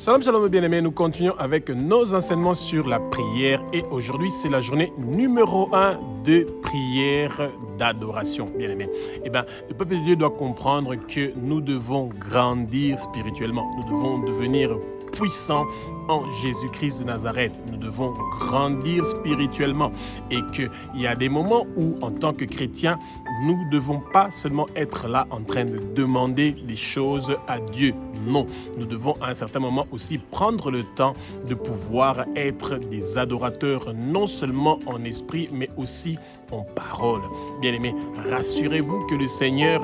Shalom, shalom bien-aimés, nous continuons avec nos enseignements sur la prière et aujourd'hui c'est la journée numéro 1 de prière d'adoration, bien-aimés. Le peuple de Dieu doit comprendre que nous devons grandir spirituellement, nous devons devenir puissants en Jésus-Christ de Nazareth. Nous devons grandir spirituellement et qu'il y a des moments où, en tant que chrétiens, nous ne devons pas seulement être là en train de demander des choses à Dieu. Non, nous devons à un certain moment aussi prendre le temps de pouvoir être des adorateurs, non seulement en esprit, mais aussi en parole. Bien-aimés, rassurez-vous que le Seigneur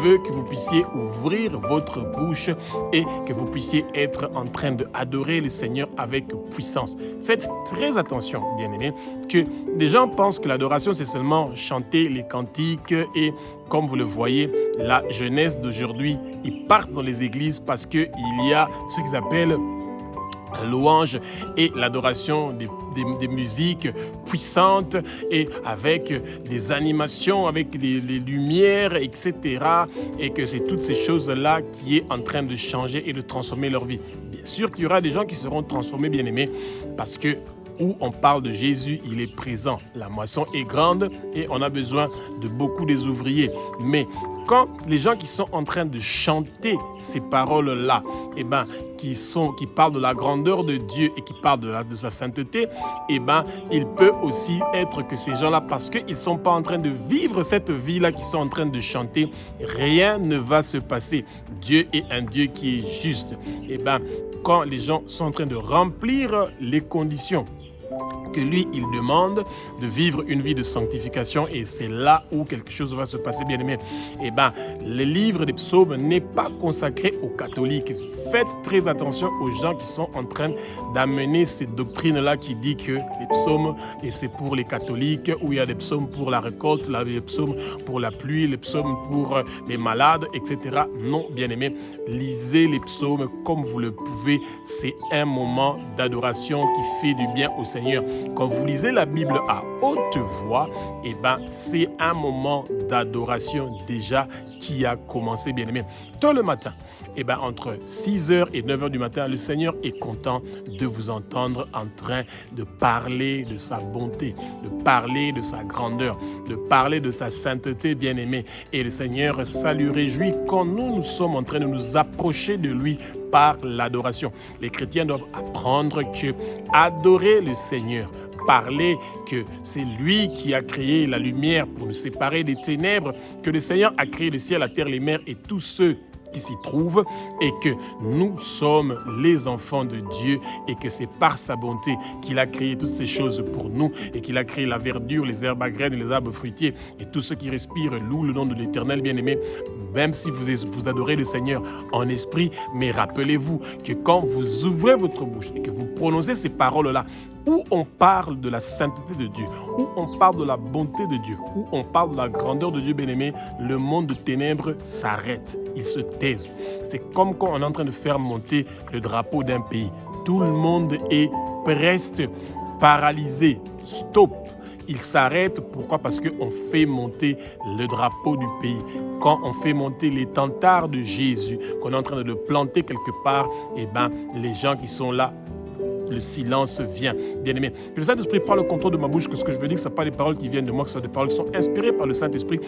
veut que vous puissiez ouvrir votre bouche et que vous puissiez être en train d'adorer le Seigneur avec puissance. Faites très attention, bien-aimés, que des gens pensent que l'adoration, c'est seulement chanter les cantiques et comme vous le voyez, la jeunesse d'aujourd'hui, ils partent dans les églises parce qu'il y a ce qu'ils appellent la louange et l'adoration des musiques puissantes et avec des animations, avec des lumières, etc. Et que c'est toutes ces choses-là qui est en train de changer et de transformer leur vie. Bien sûr qu'il y aura des gens qui seront transformés, bien-aimés, parce que où on parle de Jésus, il est présent. La moisson est grande et on a besoin de beaucoup des ouvriers. Mais quand les gens qui sont en train de chanter ces paroles-là, qui parlent de la grandeur de Dieu et qui parlent de sa sainteté, il peut aussi être que ces gens-là, parce qu'ils ne sont pas en train de vivre cette vie-là, qu'ils sont en train de chanter, rien ne va se passer. Dieu est un Dieu qui est juste. Quand les gens sont en train de remplir les conditions que lui, il demande de vivre une vie de sanctification et c'est là où quelque chose va se passer, bien aimé. Le livre des psaumes n'est pas consacré aux catholiques. Faites très attention aux gens qui sont en train d'amener cette doctrine-là qui dit que les psaumes, et c'est pour les catholiques, où il y a des psaumes pour la récolte, les psaumes pour la pluie, les psaumes pour les malades, etc. Non, bien aimé, lisez les psaumes comme vous le pouvez. C'est un moment d'adoration qui fait du bien au Seigneur. Quand vous lisez la Bible à haute voix, c'est un moment d'adoration déjà qui a commencé, bien aimé. Tôt le matin, entre 6h et 9h du matin, le Seigneur est content de vous entendre en train de parler de sa bonté, de parler de sa grandeur, de parler de sa sainteté, bien aimé. Et le Seigneur, ça lui réjouit quand nous sommes en train de nous approcher de lui par l'adoration. Les chrétiens doivent apprendre que adorer le Seigneur, parler que c'est lui qui a créé la lumière pour nous séparer des ténèbres, que le Seigneur a créé le ciel, la terre, les mers et tous ceux qui s'y trouvent et que nous sommes les enfants de Dieu et que c'est par sa bonté qu'il a créé toutes ces choses pour nous et qu'il a créé la verdure, les herbes à graines, les arbres fruitiers et tout ce qui respire loue le nom de l'Éternel, bien-aimé, même si vous adorez le Seigneur en esprit, mais rappelez-vous que quand vous ouvrez votre bouche et que vous prononcez ces paroles-là, où on parle de la sainteté de Dieu, où on parle de la bonté de Dieu, où on parle de la grandeur de Dieu, bien-aimé, le monde de ténèbres s'arrête, il se taise. C'est comme quand on est en train de faire monter le drapeau d'un pays. Tout le monde est presque paralysé, stop. Il s'arrête, pourquoi? Parce qu'on fait monter le drapeau du pays. Quand on fait monter l'étendard de Jésus, qu'on est en train de le planter quelque part, les gens qui sont là, le silence vient. Bien-aimé, que le Saint-Esprit prend le contrôle de ma bouche, que ce que je veux dire, ce ne sont pas des paroles qui viennent de moi, que ce sont des paroles qui sont inspirées par le Saint-Esprit.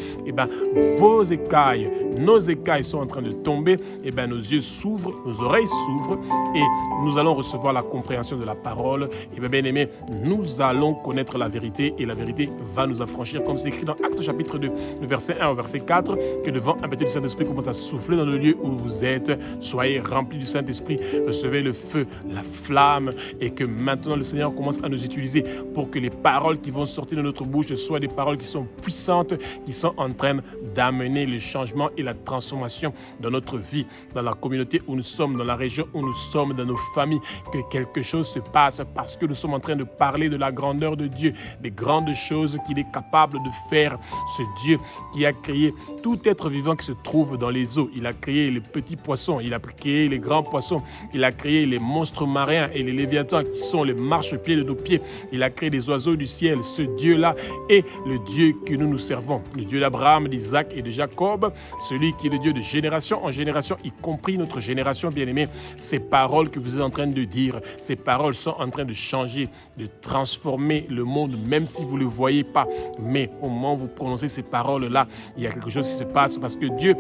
Vos écailles, nos écailles sont en train de tomber, nos yeux s'ouvrent, nos oreilles s'ouvrent et nous allons recevoir la compréhension de la parole. Bien-aimé, nous allons connaître la vérité et la vérité va nous affranchir, comme c'est écrit dans Actes chapitre 2, le verset 1 au verset 4, que devant un petit du Saint-Esprit commence à souffler dans le lieu où vous êtes. Soyez remplis du Saint-Esprit, recevez le feu, la flamme, et que maintenant le Seigneur commence à nous utiliser pour que les paroles qui vont sortir de notre bouche soient des paroles qui sont puissantes, qui sont en train d'amener le changement et la transformation dans notre vie, dans la communauté où nous sommes, dans la région où nous sommes, dans nos familles, que quelque chose se passe parce que nous sommes en train de parler de la grandeur de Dieu, des grandes choses qu'il est capable de faire, ce Dieu qui a créé tout être vivant qui se trouve dans les eaux. Il a créé les petits poissons, il a créé les grands poissons, il a créé les monstres marins et les léviathans léviathans qui sont les marchepieds de nos pieds. Il a créé les oiseaux du ciel. Ce Dieu-là est le Dieu que nous servons. Le Dieu d'Abraham, d'Isaac et de Jacob. Celui qui est le Dieu de génération en génération, y compris notre génération bien-aimée. Ces paroles que vous êtes en train de dire, ces paroles sont en train de changer, de transformer le monde, même si vous ne le voyez pas. Mais au moment où vous prononcez ces paroles-là, il y a quelque chose qui se passe parce que Dieu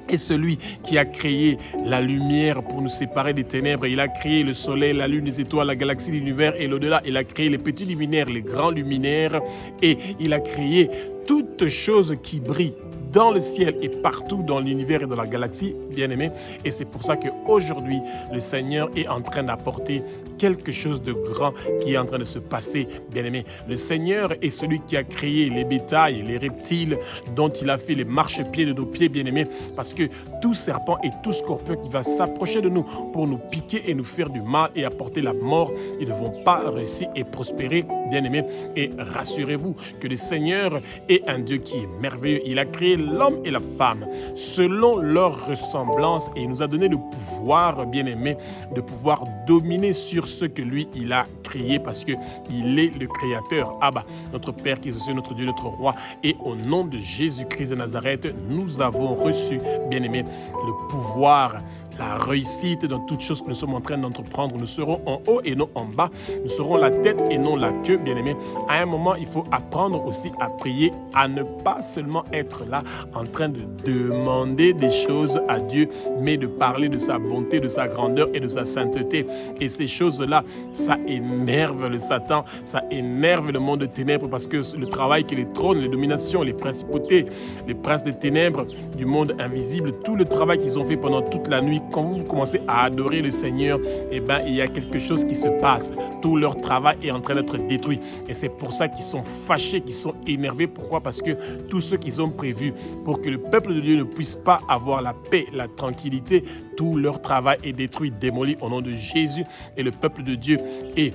est celui qui a créé la lumière pour nous séparer des ténèbres. Il a créé le soleil, la lune, les étoiles, la galaxie, l'univers et l'au-delà. Il a créé les petits luminaires, les grands luminaires et il a créé toutes choses qui brillent dans le ciel et partout dans l'univers et dans la galaxie, bien-aimés. Et c'est pour ça qu'aujourd'hui, le Seigneur est en train d'apporter quelque chose de grand qui est en train de se passer, bien-aimés. Le Seigneur est celui qui a créé les bétails, les reptiles, dont il a fait les marchepieds de nos pieds, bien-aimés, parce que tout serpent et tout scorpion qui va s'approcher de nous pour nous piquer et nous faire du mal et apporter la mort, ils ne vont pas réussir et prospérer, bien-aimés. Et rassurez-vous que le Seigneur est un Dieu qui est merveilleux. Il a créé l'homme et la femme selon leur ressemblance et il nous a donné le pouvoir, bien-aimés, de pouvoir dominer sur ce que lui, il a créé parce qu'il est le créateur. Abba, notre Père qui est aussi notre Dieu, notre Roi. Et au nom de Jésus-Christ de Nazareth, nous avons reçu, bien-aimés, le pouvoir, la réussite dans toutes choses que nous sommes en train d'entreprendre. Nous serons en haut et non en bas. Nous serons la tête et non la queue, bien-aimés. À un moment, il faut apprendre aussi à prier, à ne pas seulement être là en train de demander des choses à Dieu, mais de parler de sa bonté, de sa grandeur et de sa sainteté. Et ces choses-là, ça énerve le Satan, ça énerve le monde de ténèbres parce que le travail que les trônes, les dominations, les principautés, les princes des ténèbres du monde invisible, tout le travail qu'ils ont fait pendant toute la nuit, quand vous commencez à adorer le Seigneur, eh ben, il y a quelque chose qui se passe. Tout leur travail est en train d'être détruit. Et c'est pour ça qu'ils sont fâchés, qu'ils sont énervés. Pourquoi? Parce que tout ce qu'ils ont prévu pour que le peuple de Dieu ne puisse pas avoir la paix, la tranquillité, tout leur travail est détruit, démoli au nom de Jésus. Et le peuple de Dieu est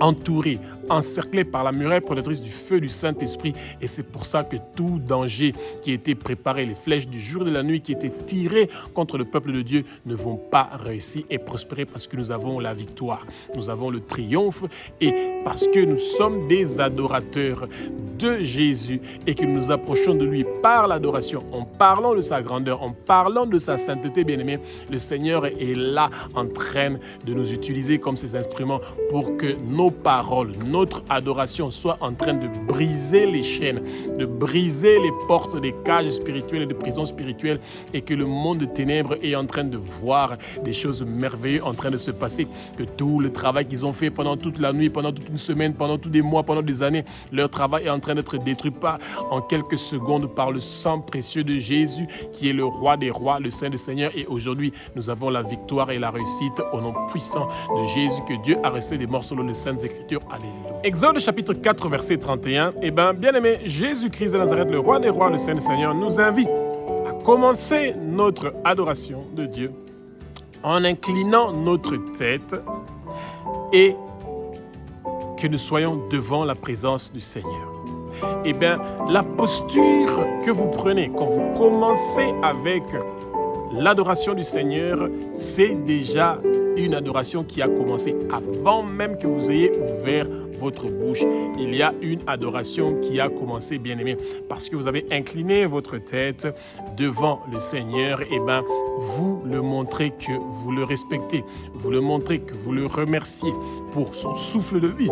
entouré, encerclé par la muraille protectrice du feu du Saint-Esprit. Et c'est pour ça que tout danger qui était préparé, les flèches du jour et de la nuit qui étaient tirées contre le peuple de Dieu ne vont pas réussir et prospérer parce que nous avons la victoire. Nous avons le triomphe et parce que nous sommes des adorateurs de Jésus et que nous nous approchons de lui par l'adoration, en parlant de sa grandeur, en parlant de sa sainteté, bien-aimé, le Seigneur est là en train de nous utiliser comme ses instruments pour que nos paroles, notre adoration soit en train de briser les chaînes, de briser les portes des cages spirituelles et des prisons spirituelles et que le monde de ténèbres est en train de voir des choses merveilleuses en train de se passer, que tout le travail qu'ils ont fait pendant toute la nuit, pendant toute une semaine, pendant tous des mois, pendant des années, leur travail est en train d'être détruit pas en quelques secondes par le sang précieux de Jésus qui est le roi des rois, le Saint des seigneurs et aujourd'hui nous avons la victoire et la réussite au nom puissant de Jésus que Dieu a resté des morts selon les Saintes Écritures. Alléluia. Exode chapitre 4 verset 31. Eh bien, bien-aimé, Jésus-Christ de Nazareth, le roi des rois, le Saint des seigneurs, nous invite à commencer notre adoration de Dieu en inclinant notre tête et que nous soyons devant la présence du Seigneur. Eh bien, la posture que vous prenez quand vous commencez avec l'adoration du Seigneur, c'est déjà une adoration qui a commencé avant même que vous ayez ouvert votre bouche. Il y a une adoration qui a commencé, bien-aimé, parce que vous avez incliné votre tête devant le Seigneur. Eh bien, vous le montrez que vous le respectez. Vous le montrez que vous le remerciez pour son souffle de vie.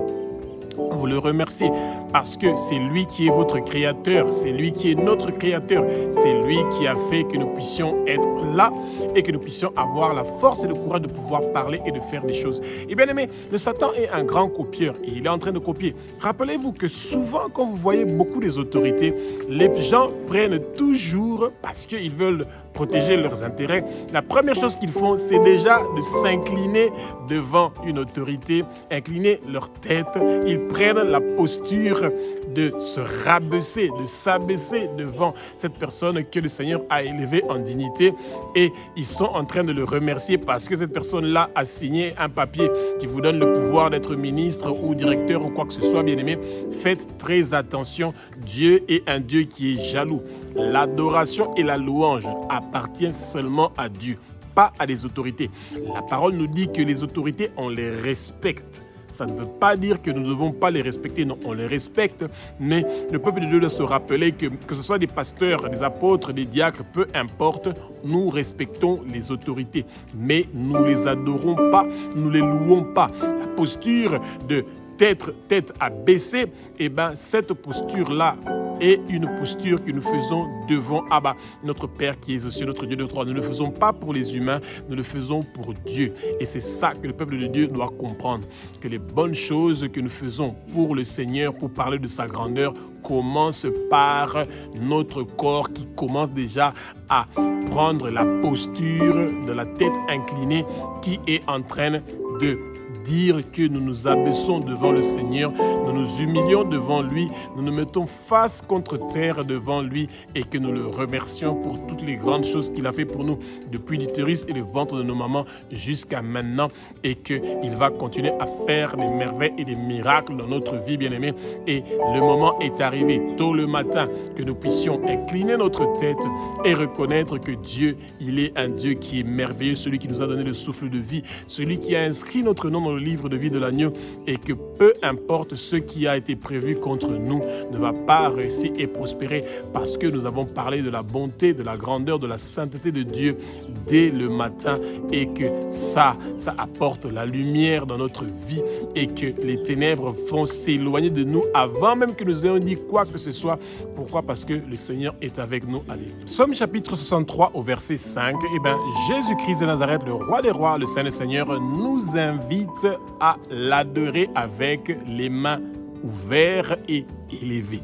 Vous le remerciez parce que c'est lui qui est votre créateur, c'est lui qui est notre créateur, c'est lui qui a fait que nous puissions être là et que nous puissions avoir la force et le courage de pouvoir parler et de faire des choses. Et bien aimé, le Satan est un grand copieur et il est en train de copier. Rappelez-vous que souvent quand vous voyez beaucoup des autorités, les gens prennent toujours parce qu'ils veulent protéger leurs intérêts. La première chose qu'ils font, c'est déjà de s'incliner devant une autorité, incliner leur tête. Ils prennent la posture de se rabaisser, de s'abaisser devant cette personne que le Seigneur a élevée en dignité et ils sont en train de le remercier parce que cette personne-là a signé un papier qui vous donne le pouvoir d'être ministre ou directeur ou quoi que ce soit, bien-aimé. Faites très attention, Dieu est un Dieu qui est jaloux. L'adoration et la louange appartiennent seulement à Dieu, pas à des autorités. La parole nous dit que les autorités, on les respecte. Ça ne veut pas dire que nous ne devons pas les respecter, non, on les respecte, mais le peuple de Dieu doit se rappeler que ce soit des pasteurs, des apôtres, des diacres, peu importe, nous respectons les autorités, mais nous ne les adorons pas, nous ne les louons pas. La posture de tête à baisser, eh bien, cette posture-là est une posture que nous faisons devant Abba, notre Père qui est aussi notre Dieu de droit. Nous ne le faisons pas pour les humains, nous le faisons pour Dieu. Et c'est ça que le peuple de Dieu doit comprendre, que les bonnes choses que nous faisons pour le Seigneur, pour parler de sa grandeur, commencent par notre corps qui commence déjà à prendre la posture de la tête inclinée qui est en train de dire que nous nous abaissons devant le Seigneur, nous nous humilions devant lui, nous nous mettons face contre terre devant lui et que nous le remercions pour toutes les grandes choses qu'il a fait pour nous depuis l'utérus et le ventre de nos mamans jusqu'à maintenant et qu'il va continuer à faire des merveilles et des miracles dans notre vie, bien-aimés. Et le moment est arrivé tôt le matin que nous puissions incliner notre tête et reconnaître que Dieu, il est un Dieu qui est merveilleux, celui qui nous a donné le souffle de vie, celui qui a inscrit notre nom dans le livre de vie de l'agneau et que peu importe ce qui a été prévu contre nous ne va pas réussir et prospérer parce que nous avons parlé de la bonté, de la grandeur, de la sainteté de Dieu dès le matin et que ça apporte la lumière dans notre vie et que les ténèbres vont s'éloigner de nous avant même que nous ayons dit quoi que ce soit. Pourquoi? Parce que le Seigneur est avec nous. Alléluia. Somme chapitre 63 au verset 5. Eh bien, Jésus-Christ de Nazareth, le roi des rois, le Saint des Seigneurs, nous invite à l'adorer avec les mains ouvertes et élevées.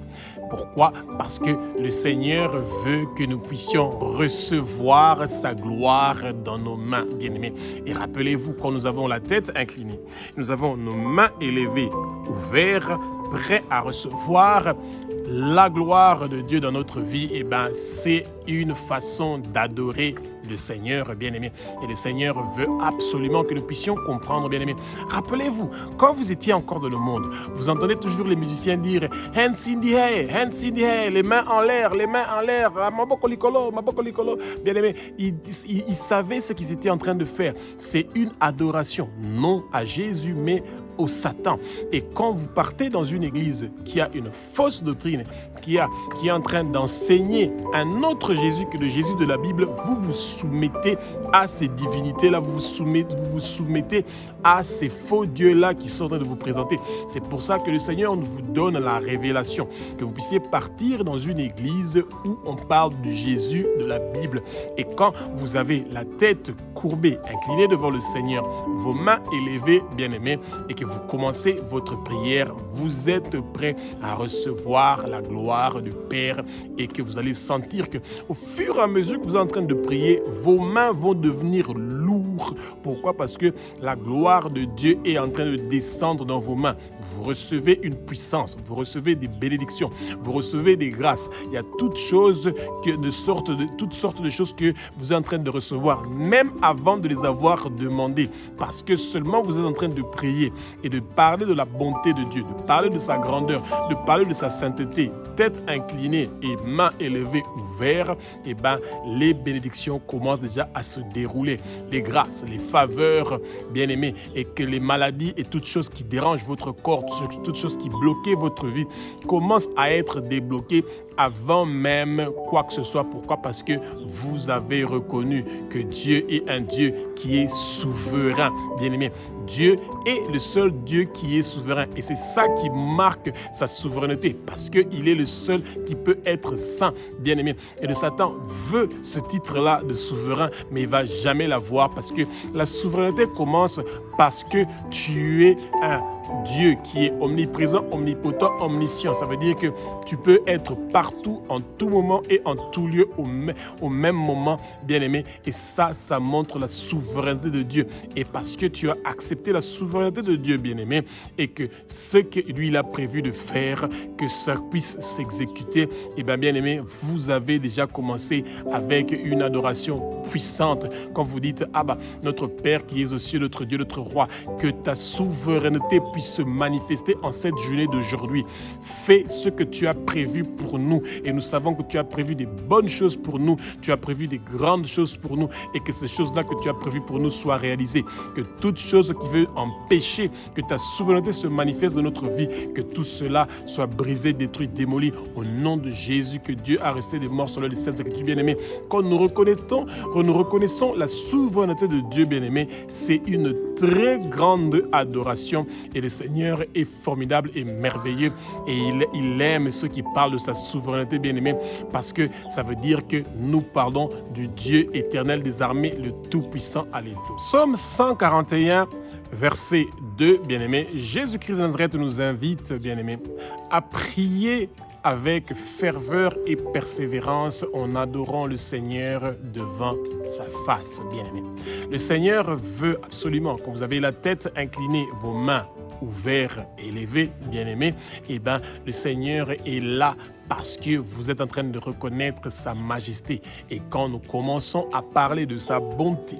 Pourquoi? Parce que le Seigneur veut que nous puissions recevoir sa gloire dans nos mains, bien-aimés. Et rappelez-vous, quand nous avons la tête inclinée, nous avons nos mains élevées, ouvertes, prêts à recevoir la gloire de Dieu dans notre vie, eh bien, c'est une façon d'adorer le Seigneur, bien-aimé. Et le Seigneur veut absolument que nous puissions comprendre, bien-aimé. Rappelez-vous, quand vous étiez encore dans le monde, vous entendez toujours les musiciens dire « Hands in the air, les mains en l'air, maboko likolo, maboko likolo ». Bien-aimé, ils savaient ce qu'ils étaient en train de faire. C'est une adoration, non à Jésus, mais au Satan. Et quand vous partez dans une église qui a une fausse doctrine, qui est en train d'enseigner un autre Jésus que le Jésus de la Bible, vous vous soumettez à ces divinités-là, vous vous soumettez à ces faux dieux-là qui sont en train de vous présenter. C'est pour ça que le Seigneur vous donne la révélation, que vous puissiez partir dans une église où on parle du Jésus de la Bible. Et quand vous avez la tête courbée, inclinée devant le Seigneur, vos mains élevées, bien-aimés, et que vous commencez votre prière, vous êtes prêt à recevoir la gloire du Père et que vous allez sentir que au fur et à mesure que vous êtes en train de prier, vos mains vont devenir lourdes. Pourquoi? Parce que la gloire de Dieu est en train de descendre dans vos mains. Vous recevez une puissance, vous recevez des bénédictions, vous recevez des grâces. Il y a toutes sortes de choses que vous êtes en train de recevoir, même avant de les avoir demandées. Parce que seulement vous êtes en train de prier et de parler de la bonté de Dieu, de parler de sa grandeur, de parler de sa sainteté, tête inclinée et mains élevées ouvertes, et ben les bénédictions commencent déjà à se dérouler. Les grâces, les faveurs, bien-aimés, et que les maladies et toutes choses qui dérangent votre corps, toutes choses qui bloquaient votre vie, commencent à être débloquées avant même quoi que ce soit. Pourquoi? Parce que vous avez reconnu que Dieu est un Dieu qui est souverain, bien-aimé. Dieu est le seul Dieu qui est souverain et c'est ça qui marque sa souveraineté parce qu'il est le seul qui peut être saint, bien-aimé. Et le Satan veut ce titre-là de souverain, mais il ne va jamais l'avoir parce que la souveraineté commence parce que tu es un Dieu qui est omniprésent, omnipotent, omniscient. Ça veut dire que tu peux être partout, en tout moment et en tout lieu au même moment, bien-aimé. Et ça montre la souveraineté de Dieu. Et parce que tu as accepté la souveraineté de Dieu, bien-aimé, et que ce que lui il a prévu de faire, que ça puisse s'exécuter, et bien-aimé, vous avez déjà commencé avec une adoration puissante. Quand vous dites, ah bah, notre Père qui est aux cieux, notre Dieu, notre Roi, que ta souveraineté puisse puisse se manifester en cette journée d'aujourd'hui. Fais ce que tu as prévu pour nous et nous savons que tu as prévu des bonnes choses pour nous, tu as prévu des grandes choses pour nous et que ces choses-là que tu as prévues pour nous soient réalisées. Que toute chose qui veut empêcher que ta souveraineté se manifeste dans notre vie, que tout cela soit brisé, détruit, démoli au nom de Jésus, que Dieu a resté des morts selon les saintes écritures bien-aimés. Quand nous reconnaissons la souveraineté de Dieu bien-aimé, c'est une très grande adoration et le Seigneur est formidable et merveilleux et il aime ceux qui parlent de sa souveraineté bien-aimé parce que ça veut dire que nous parlons du Dieu éternel des armées, le Tout-Puissant. Alléluia. Psaume 141, verset 2, bien-aimé, Jésus-Christ de Nazareth nous invite, bien-aimé, à prier avec ferveur et persévérance en adorant le Seigneur devant sa face, bien-aimé. Le Seigneur veut absolument, quand vous avez la tête inclinée, vos mains ouvertes et élevées, bien-aimé, eh bien, le Seigneur est là parce que vous êtes en train de reconnaître sa majesté. Et quand nous commençons à parler de sa bonté,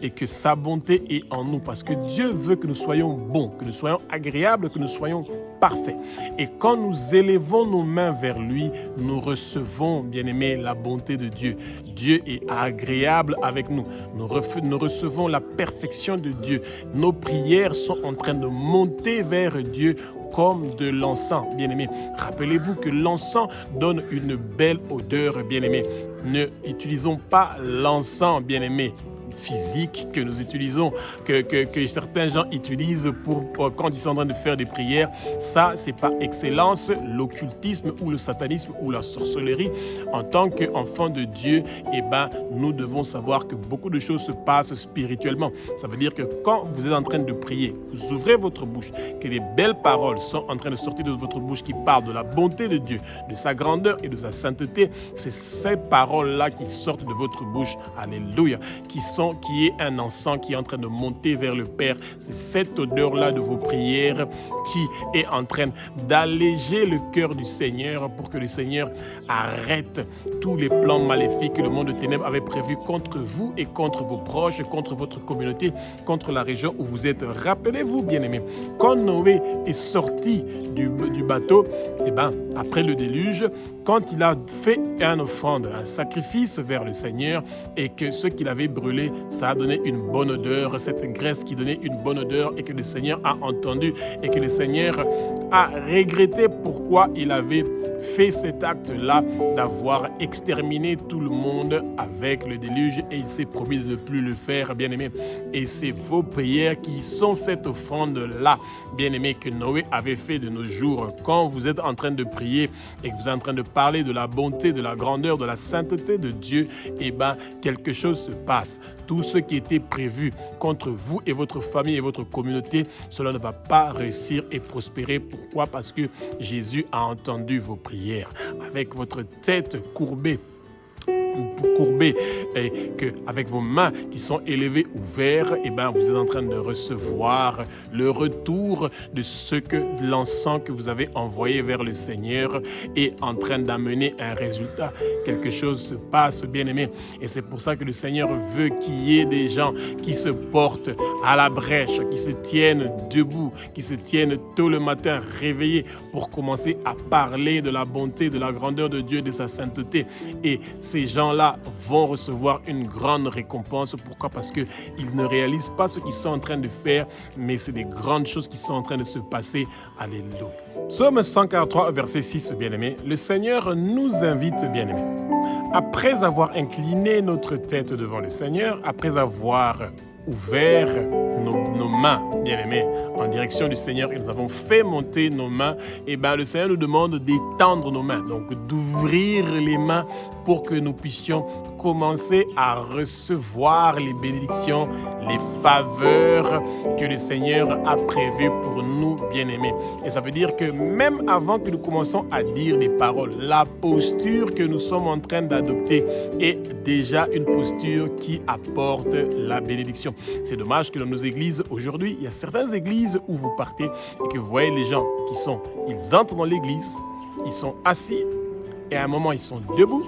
et que sa bonté est en nous, parce que Dieu veut que nous soyons bons, que nous soyons agréables, que nous soyons parfaits. Et quand nous élevons nos mains vers lui, nous recevons, bien-aimés, la bonté de Dieu. Dieu est agréable avec nous. Nous recevons la perfection de Dieu. Nos prières sont en train de monter vers Dieu comme de l'encens, bien-aimé. Rappelez-vous que l'encens donne une belle odeur, bien-aimé. Ne utilisons pas l'encens, bien-aimé, physique que nous utilisons, que certains gens utilisent pour quand ils sont en train de faire des prières. Ça, c'est par excellence l'occultisme ou le satanisme ou la sorcellerie. En tant qu'enfants de Dieu, eh ben, nous devons savoir que beaucoup de choses se passent spirituellement. Ça veut dire que quand vous êtes en train de prier, vous ouvrez votre bouche, que les belles paroles sont en train de sortir de votre bouche qui parlent de la bonté de Dieu, de sa grandeur et de sa sainteté. C'est ces paroles-là qui sortent de votre bouche, alléluia, qui est un encens qui est en train de monter vers le Père. C'est cette odeur-là de vos prières qui est en train d'alléger le cœur du Seigneur pour que le Seigneur arrête tous les plans maléfiques que le monde de ténèbres avait prévus contre vous et contre vos proches, contre votre communauté, contre la région où vous êtes. Rappelez-vous, bien-aimés, quand Noé est sorti du bateau, eh ben, après le déluge, quand il a fait une offrande, un sacrifice vers le Seigneur et que ce qu'il avait brûlé, ça a donné une bonne odeur, cette graisse qui donnait une bonne odeur et que le Seigneur a entendu et que le Seigneur a regretté pourquoi il avait fait cet acte-là d'avoir exterminé tout le monde avec le déluge et il s'est promis de ne plus le faire, bien-aimé. Et c'est vos prières qui sont cette offrande-là, bien-aimé, que Noé avait fait de nos jours. Quand vous êtes en train de prier et que vous êtes en train de parler de la bonté, de la grandeur, de la sainteté de Dieu, eh bien, quelque chose se passe. Tout ce qui était prévu contre vous et votre famille et votre communauté, cela ne va pas réussir et prospérer. Pourquoi? Parce que Jésus a entendu vos prières. Avec votre tête courbée et que avec vos mains qui sont élevées ouvertes, et ben vous êtes en train de recevoir le retour de ce que l'encens que vous avez envoyé vers le Seigneur est en train d'amener un résultat. Quelque chose se passe, bien-aimé, et c'est pour ça que le Seigneur veut qu'il y ait des gens qui se portent à la brèche, qui se tiennent debout, qui se tiennent tôt le matin réveillés pour commencer à parler de la bonté, de la grandeur de Dieu, de sa sainteté. Et ces gens-là vont recevoir une grande récompense. Pourquoi? Parce qu'ils ne réalisent pas ce qu'ils sont en train de faire, mais c'est des grandes choses qui sont en train de se passer. Alléluia. Psaume 143, verset 6, bien-aimé. Le Seigneur nous invite, bien-aimé, après avoir incliné notre tête devant le Seigneur, après avoir ouvert nos mains, bien-aimés, en direction du Seigneur, et nous avons fait monter nos mains, et bien le Seigneur nous demande d'étendre nos mains, donc d'ouvrir les mains pour que nous puissions commencer à recevoir les bénédictions, les faveurs que le Seigneur a prévues pour nous, bien-aimés. Et ça veut dire que même avant que nous commençons à dire des paroles, la posture que nous sommes en train d'adopter est déjà une posture qui apporte la bénédiction. C'est dommage que dans nos églises aujourd'hui, il y a certaines églises où vous partez et que vous voyez les gens ils entrent dans l'église, ils sont assis et à un moment ils sont debout.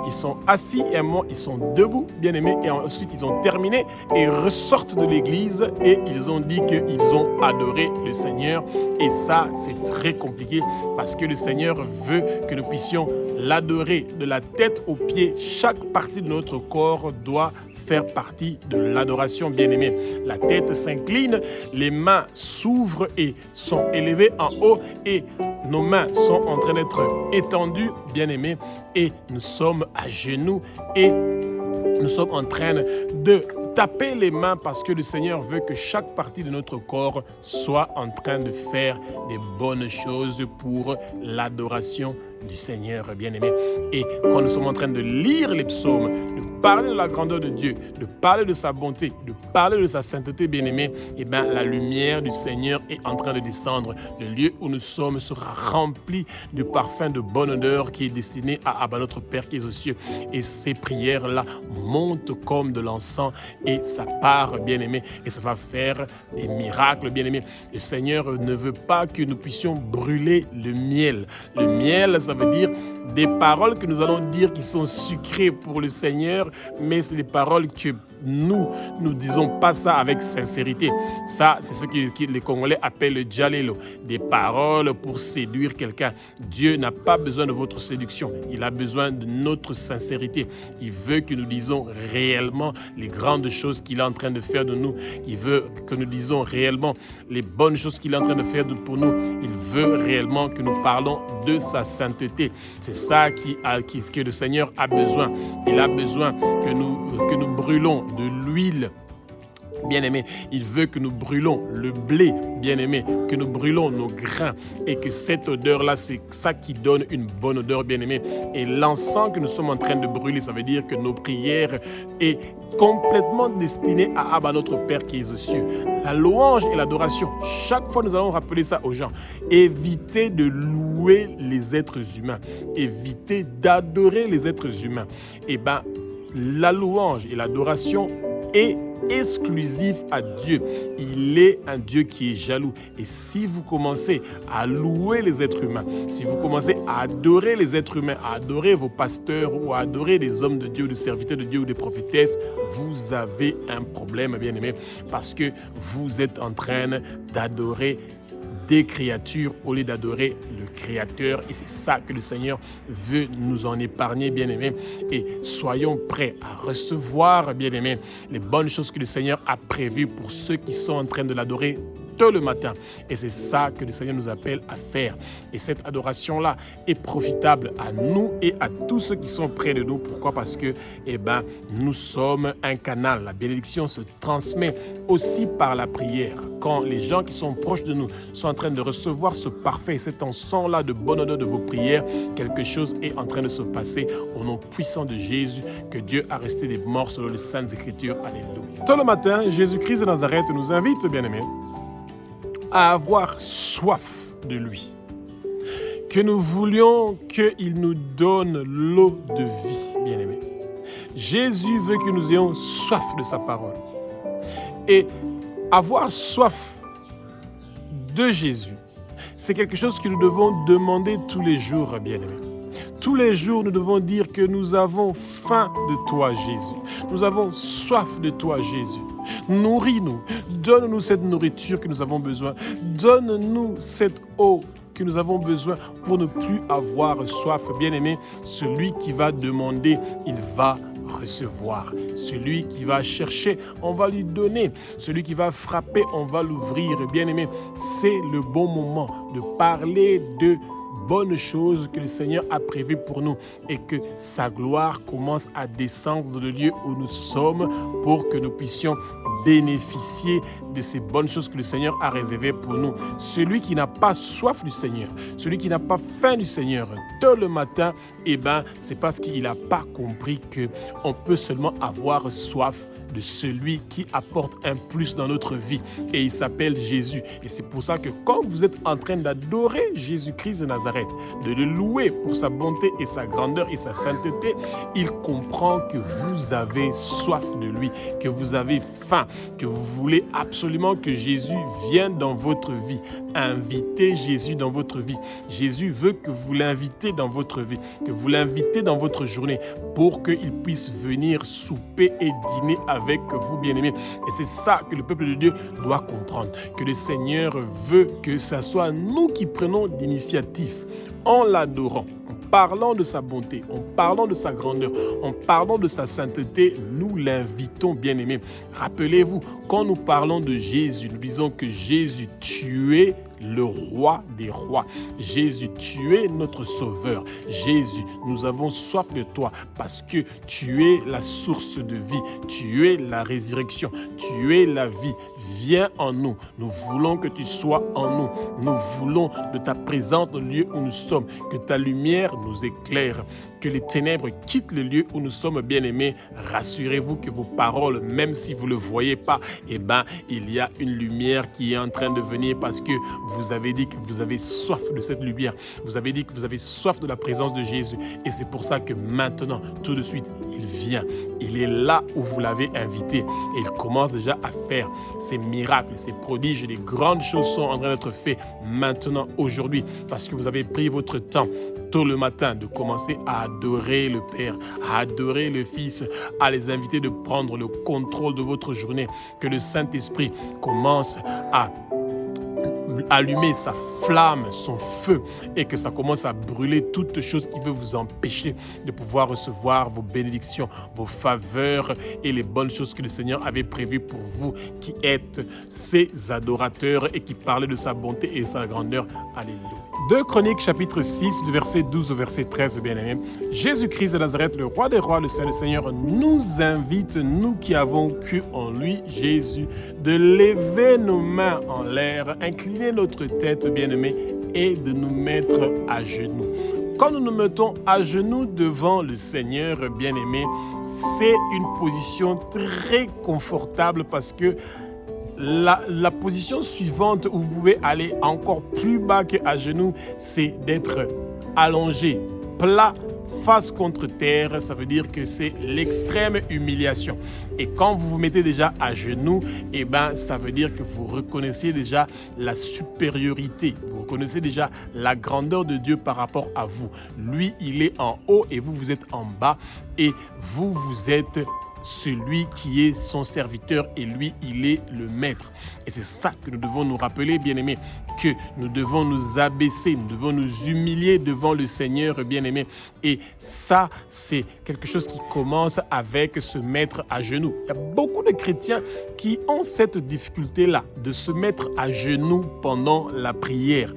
Ils sont assis et à un moment, ils sont debout, bien-aimés, et ensuite ils ont terminé et ressortent de l'église et ils ont dit qu'ils ont adoré le Seigneur. Et ça, c'est très compliqué parce que le Seigneur veut que nous puissions l'adorer de la tête aux pieds. Chaque partie de notre corps doit faire partie de l'adoration, bien-aimé. La tête s'incline, les mains s'ouvrent et sont élevées en haut et nos mains sont en train d'être étendues, bien-aimé, et nous sommes à genoux et nous sommes en train de taper les mains parce que le Seigneur veut que chaque partie de notre corps soit en train de faire des bonnes choses pour l'adoration du Seigneur, bien-aimé. Et quand nous sommes en train de lire les psaumes, de parler de la grandeur de Dieu, de parler de sa bonté, de parler de sa sainteté, bien-aimé, eh bien, la lumière du Seigneur est en train de descendre. Le lieu où nous sommes sera rempli de parfums de bonne odeur qui est destiné à Abba, notre Père qui est aux cieux. Et ces prières-là montent comme de l'encens et ça part, bien-aimé, et ça va faire des miracles, bien-aimé. Le Seigneur ne veut pas que nous puissions brûler le miel. Le miel, ça veut dire des paroles que nous allons dire qui sont sucrées pour le Seigneur, mais c'est des paroles que nous disons pas ça avec sincérité. Ça, c'est ce que les Congolais appellent le djalelo, des paroles pour séduire quelqu'un. Dieu n'a pas besoin de votre séduction, il a besoin de notre sincérité. Il veut que nous disons réellement les grandes choses qu'il est en train de faire de nous. Il veut que nous disons réellement les bonnes choses qu'il est en train de faire pour nous. Il veut réellement que nous parlons de sa sainteté. C'est ça que le Seigneur a besoin. Il a besoin que nous brûlons de l'huile. Bien-aimé, il veut que nous brûlons le blé, bien-aimé, que nous brûlons nos grains et que cette odeur-là, c'est ça qui donne une bonne odeur, bien-aimé. Et l'encens que nous sommes en train de brûler, ça veut dire que nos prières est complètement destinées à Abba, notre Père qui est aux cieux. La louange et l'adoration, chaque fois nous allons rappeler ça aux gens. Évitez de louer les êtres humains, évitez d'adorer les êtres humains. Eh bien, la louange et l'adoration est exclusif à Dieu. Il est un Dieu qui est jaloux. Et si vous commencez à louer les êtres humains, si vous commencez à adorer les êtres humains, à adorer vos pasteurs ou à adorer des hommes de Dieu, des serviteurs de Dieu ou des prophétesses, vous avez un problème, bien-aimé, parce que vous êtes en train d'adorer des créatures au lieu d'adorer le Créateur. Et c'est ça que le Seigneur veut nous en épargner, bien-aimés. Et soyons prêts à recevoir, bien-aimés, les bonnes choses que le Seigneur a prévues pour ceux qui sont en train de l'adorer tôt le matin. Et c'est ça que le Seigneur nous appelle à faire. Et cette adoration-là est profitable à nous et à tous ceux qui sont près de nous. Pourquoi? Parce que nous sommes un canal. La bénédiction se transmet aussi par la prière. Quand les gens qui sont proches de nous sont en train de recevoir ce parfait, cet encens-là de bonne odeur de vos prières, quelque chose est en train de se passer au nom puissant de Jésus, que Dieu a resté des morts selon les Saintes Écritures. Alléluia. Tôt le matin, Jésus-Christ de Nazareth nous invite, bien-aimés, à avoir soif de lui. Que nous voulions qu'il nous donne l'eau de vie, bien-aimés. Jésus veut que nous ayons soif de sa parole. Et avoir soif de Jésus, c'est quelque chose que nous devons demander tous les jours, bien-aimés. Tous les jours, nous devons dire que nous avons faim de toi, Jésus. Nous avons soif de toi, Jésus. Nourris-nous, donne-nous cette nourriture que nous avons besoin. Donne-nous cette eau que nous avons besoin pour ne plus avoir soif. Bien-aimé, celui qui va demander, il va recevoir. Celui qui va chercher, on va lui donner. Celui qui va frapper, on va l'ouvrir. Bien-aimé, c'est le bon moment de parler de bonnes choses que le Seigneur a prévues pour nous et que sa gloire commence à descendre dans le lieu où nous sommes pour que nous puissions bénéficier de ces bonnes choses que le Seigneur a réservées pour nous. Celui qui n'a pas soif du Seigneur, celui qui n'a pas faim du Seigneur, tôt le matin, c'est parce qu'il n'a pas compris qu'on peut seulement avoir soif de celui qui apporte un plus dans notre vie. Et il s'appelle Jésus. Et c'est pour ça que quand vous êtes en train d'adorer Jésus-Christ de Nazareth, de le louer pour sa bonté et sa grandeur et sa sainteté, il comprend que vous avez soif de lui, que vous avez faim, que vous voulez absolument absolument que Jésus vienne dans votre vie. Invitez Jésus dans votre vie. Jésus veut que vous l'invitez dans votre vie, que vous l'invitez dans votre journée pour qu'il puisse venir souper et dîner avec vous, bien-aimés. Et c'est ça que le peuple de Dieu doit comprendre, que le Seigneur veut que ce soit nous qui prenons l'initiative en l'adorant, en parlant de sa bonté, en parlant de sa grandeur, en parlant de sa sainteté, nous l'invitons, bien-aimés. Rappelez-vous, quand nous parlons de Jésus, nous disons que Jésus, tu es le roi des rois. Jésus, tu es notre sauveur. Jésus, nous avons soif de toi parce que tu es la source de vie. Tu es la résurrection. Tu es la vie. Viens en nous. Nous voulons que tu sois en nous. Nous voulons de ta présence dans le lieu où nous sommes. Que ta lumière nous éclaire. Que les ténèbres quittent le lieu où nous sommes, bien-aimés. Rassurez-vous que vos paroles, même si vous ne le voyez pas, il y a une lumière qui est en train de venir parce que vous avez dit que vous avez soif de cette lumière. Vous avez dit que vous avez soif de la présence de Jésus. Et c'est pour ça que maintenant, tout de suite, il vient. Il est là où vous l'avez invité. Et il commence déjà à faire ces miracles, ces prodiges. Les grandes choses sont en train d'être faites maintenant, aujourd'hui. Parce que vous avez pris votre temps tôt le matin de commencer à adorer le Père, à adorer le Fils, à les inviter de prendre le contrôle de votre journée. Que le Saint-Esprit commence à allumer sa flamme, son feu, et que ça commence à brûler toute chose qui veut vous empêcher de pouvoir recevoir vos bénédictions, vos faveurs et les bonnes choses que le Seigneur avait prévues pour vous qui êtes ses adorateurs et qui parlaient de sa bonté et de sa grandeur. Alléluia. 2 Chroniques chapitre 6 du verset 12 au verset 13, bien-aimé. Jésus-Christ de Nazareth, le roi des rois, le Saint, le Seigneur, nous invite, nous qui avons cru en lui, Jésus, de lever nos mains en l'air, incliner notre tête, bien-aimé, et de nous mettre à genoux. Quand nous nous mettons à genoux devant le Seigneur, bien-aimé, c'est une position très confortable parce que la position suivante où vous pouvez aller encore plus bas qu'à genoux, c'est d'être allongé, plat, face contre terre. Ça veut dire que c'est l'extrême humiliation. Et quand vous vous mettez déjà à genoux, ça veut dire que vous reconnaissez déjà la supériorité. Vous reconnaissez déjà la grandeur de Dieu par rapport à vous. Lui, il est en haut et vous, vous êtes en bas. Et vous, vous êtes celui qui est son serviteur et lui, il est le maître. Et c'est ça que nous devons nous rappeler, bien-aimés, que nous devons nous abaisser, nous devons nous humilier devant le Seigneur, bien-aimé. Et ça, c'est quelque chose qui commence avec se mettre à genoux. Il y a beaucoup de chrétiens qui ont cette difficulté-là, de se mettre à genoux pendant la prière.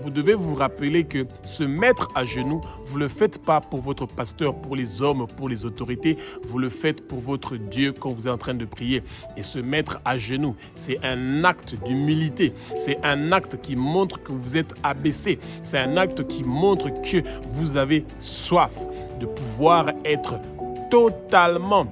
Vous devez vous rappeler que se mettre à genoux, vous ne le faites pas pour votre pasteur, pour les hommes, pour les autorités, vous le faites pour votre Dieu quand vous êtes en train de prier. Et se mettre à genoux, c'est un acte d'humilité. C'est un acte qui montre que vous êtes abaissé. C'est un acte qui montre que vous avez soif de pouvoir être totalement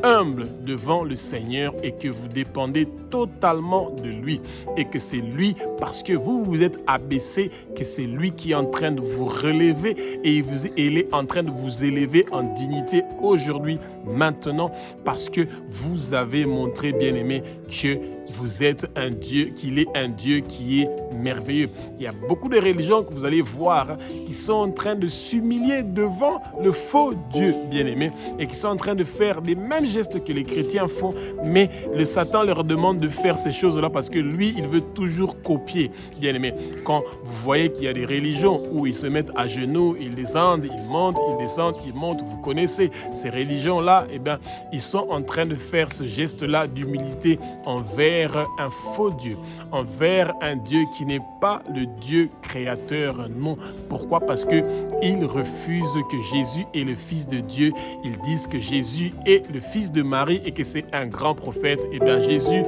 humble devant le Seigneur et que vous dépendez totalement de lui et que c'est lui, parce que vous vous êtes abaissé, que c'est lui qui est en train de vous relever et il est en train de vous élever en dignité aujourd'hui, maintenant, parce que vous avez montré, bien-aimé, que vous êtes un Dieu, qu'il est un Dieu qui est merveilleux. Il y a beaucoup de religions que vous allez voir qui sont en train de s'humilier devant le faux Dieu, bien-aimé, et qui sont en train de faire les mêmes gestes que les chrétiens font, mais le Satan leur demande de faire ces choses-là parce que lui, il veut toujours copier, bien-aimé. Quand vous voyez qu'il y a des religions où ils se mettent à genoux, ils descendent, ils montent, ils descendent, ils montent, vous connaissez ces religions-là, ils sont en train de faire ce geste-là d'humilité envers un faux Dieu, envers un Dieu qui n'est pas le Dieu créateur, non. Pourquoi? Parce qu'ils refusent que Jésus est le Fils de Dieu. Ils disent que Jésus est le Fils de Marie et que c'est un grand prophète. Jésus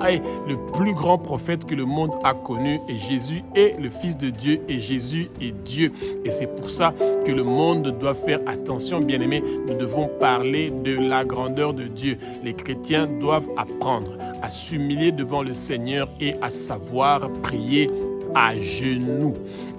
est le plus grand prophète que le monde a connu et Jésus est le Fils de Dieu et Jésus est Dieu. Et c'est pour ça que le monde doit faire attention, bien-aimés. Nous devons parler de la grandeur de Dieu. Les chrétiens doivent apprendre à s'humilier devant le Seigneur et à savoir prier à genoux.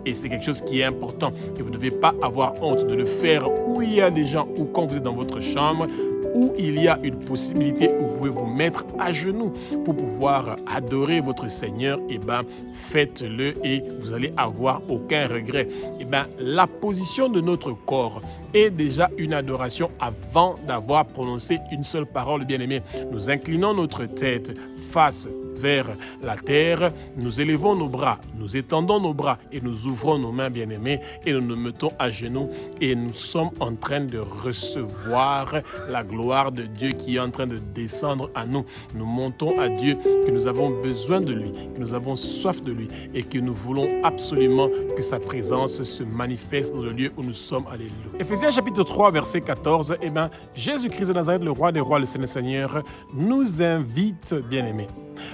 Et c'est quelque chose qui est important, que vous ne devez pas avoir honte de le faire où il y a des gens, ou quand vous êtes dans votre chambre, où il y a une possibilité où vous pouvez vous mettre à genoux pour pouvoir adorer votre Seigneur, eh bien, faites-le et vous allez avoir aucun regret. Eh bien, la position de notre corps est déjà une adoration avant d'avoir prononcé une seule parole, bien-aimé. Nous inclinons notre tête face vers la terre, nous élevons nos bras, nous étendons nos bras et nous ouvrons nos mains, bien-aimés, et nous nous mettons à genoux et nous sommes en train de recevoir la gloire de Dieu qui est en train de descendre à nous. Nous montons à Dieu que nous avons besoin de lui, que nous avons soif de lui et que nous voulons absolument que sa présence se manifeste dans le lieu où nous sommes. Alléluia. Éphésiens chapitre 3, verset 14, eh bien, Jésus-Christ de Nazareth, le roi des rois, le Seigneur, nous invite, bien-aimés,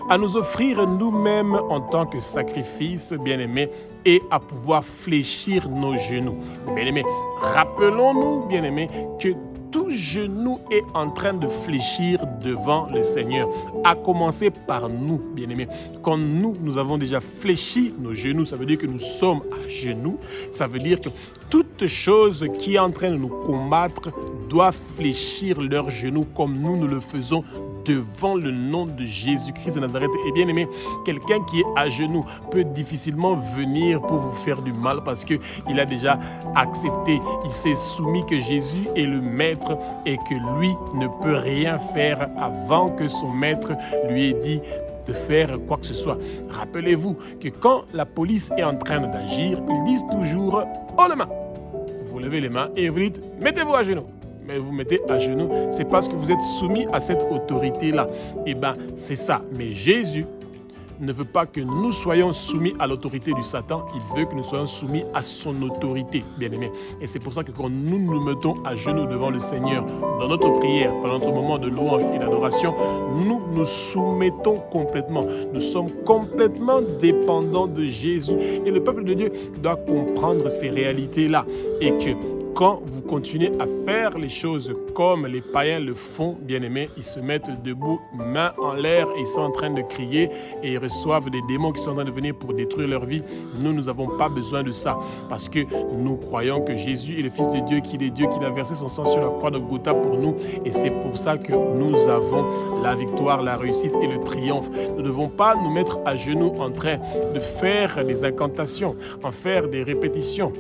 à nous offrir nous-mêmes en tant que sacrifice, bien-aimés, et à pouvoir fléchir nos genoux. Bien-aimés, rappelons-nous, bien-aimés, que tout genou est en train de fléchir devant le Seigneur, à commencer par nous, bien-aimés. Quand nous avons déjà fléchi nos genoux, ça veut dire que nous sommes à genoux. Ça veut dire que toute chose qui est en train de nous combattre doit fléchir leurs genoux comme nous le faisons devant le nom de Jésus-Christ de Nazareth. Et bien aimé, quelqu'un qui est à genoux peut difficilement venir pour vous faire du mal parce qu'il a déjà accepté, il s'est soumis que Jésus est le maître et que lui ne peut rien faire avant que son maître lui ait dit de faire quoi que ce soit. Rappelez-vous que quand la police est en train d'agir, ils disent toujours « haut les mains ». Vous levez les mains et vous dites « mettez-vous à genoux ». Mais vous mettez à genoux, c'est parce que vous êtes soumis à cette autorité-là. Eh bien, c'est ça. Mais Jésus ne veut pas que nous soyons soumis à l'autorité du Satan. Il veut que nous soyons soumis à son autorité, bien-aimés. Et c'est pour ça que quand nous nous mettons à genoux devant le Seigneur, dans notre prière, pendant notre moment de louange et d'adoration, nous nous soumettons complètement. Nous sommes complètement dépendants de Jésus. Et le peuple de Dieu doit comprendre ces réalités-là. Et que quand vous continuez à faire les choses comme les païens le font, bien-aimés, ils se mettent debout, mains en l'air, et ils sont en train de crier et ils reçoivent des démons qui sont en train de venir pour détruire leur vie. Nous n'avons pas besoin de ça parce que nous croyons que Jésus est le Fils de Dieu, qu'il est Dieu, qu'il a versé son sang sur la croix de Golgotha pour nous, et c'est pour ça que nous avons la victoire, la réussite et le triomphe. Nous ne devons pas nous mettre à genoux en train de faire des incantations, en faire des répétitions,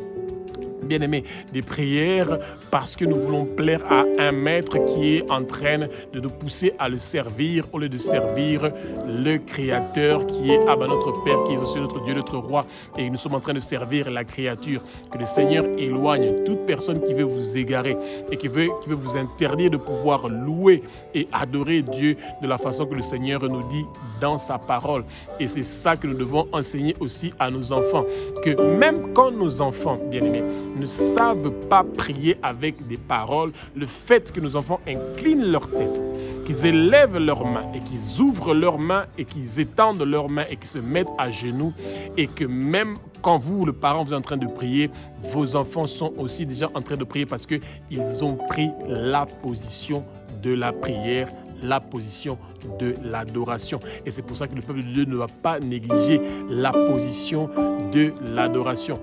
bien-aimés, des prières parce que nous voulons plaire à un maître qui est en train de nous pousser à le servir au lieu de servir le Créateur qui est notre Père, qui est aussi notre Dieu, notre Roi, et nous sommes en train de servir la créature. Que le Seigneur éloigne toute personne qui veut vous égarer et qui veut vous interdire de pouvoir louer et adorer Dieu de la façon que le Seigneur nous dit dans sa parole. Et c'est ça que nous devons enseigner aussi à nos enfants, que même quand nos enfants, bien-aimés, ne savent pas prier avec des paroles, le fait que nos enfants inclinent leur tête, qu'ils élèvent leurs mains et qu'ils ouvrent leurs mains et qu'ils étendent leurs mains et qu'ils se mettent à genoux, et que même quand vous, le parent, vous êtes en train de prier, vos enfants sont aussi déjà en train de prier parce qu'ils ont pris la position de la prière, la position de l'adoration. Et c'est pour ça que le peuple de Dieu ne va pas négliger la position de l'adoration.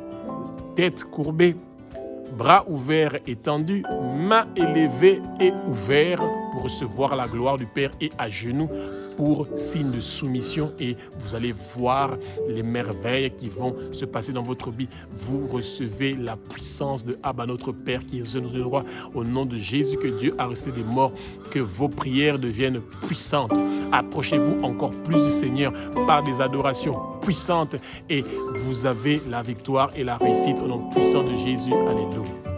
Tête courbée, bras ouverts et tendus, mains élevées et ouvertes pour recevoir la gloire du Père, et à genoux pour signe de soumission, et vous allez voir les merveilles qui vont se passer dans votre vie. Vous recevez la puissance de Abba, notre Père qui est notre roi. Au nom de Jésus, que Dieu a ressuscité des morts, que vos prières deviennent puissantes. Approchez-vous encore plus du Seigneur par des adorations puissantes et vous avez la victoire et la réussite au nom puissant de Jésus. Alléluia.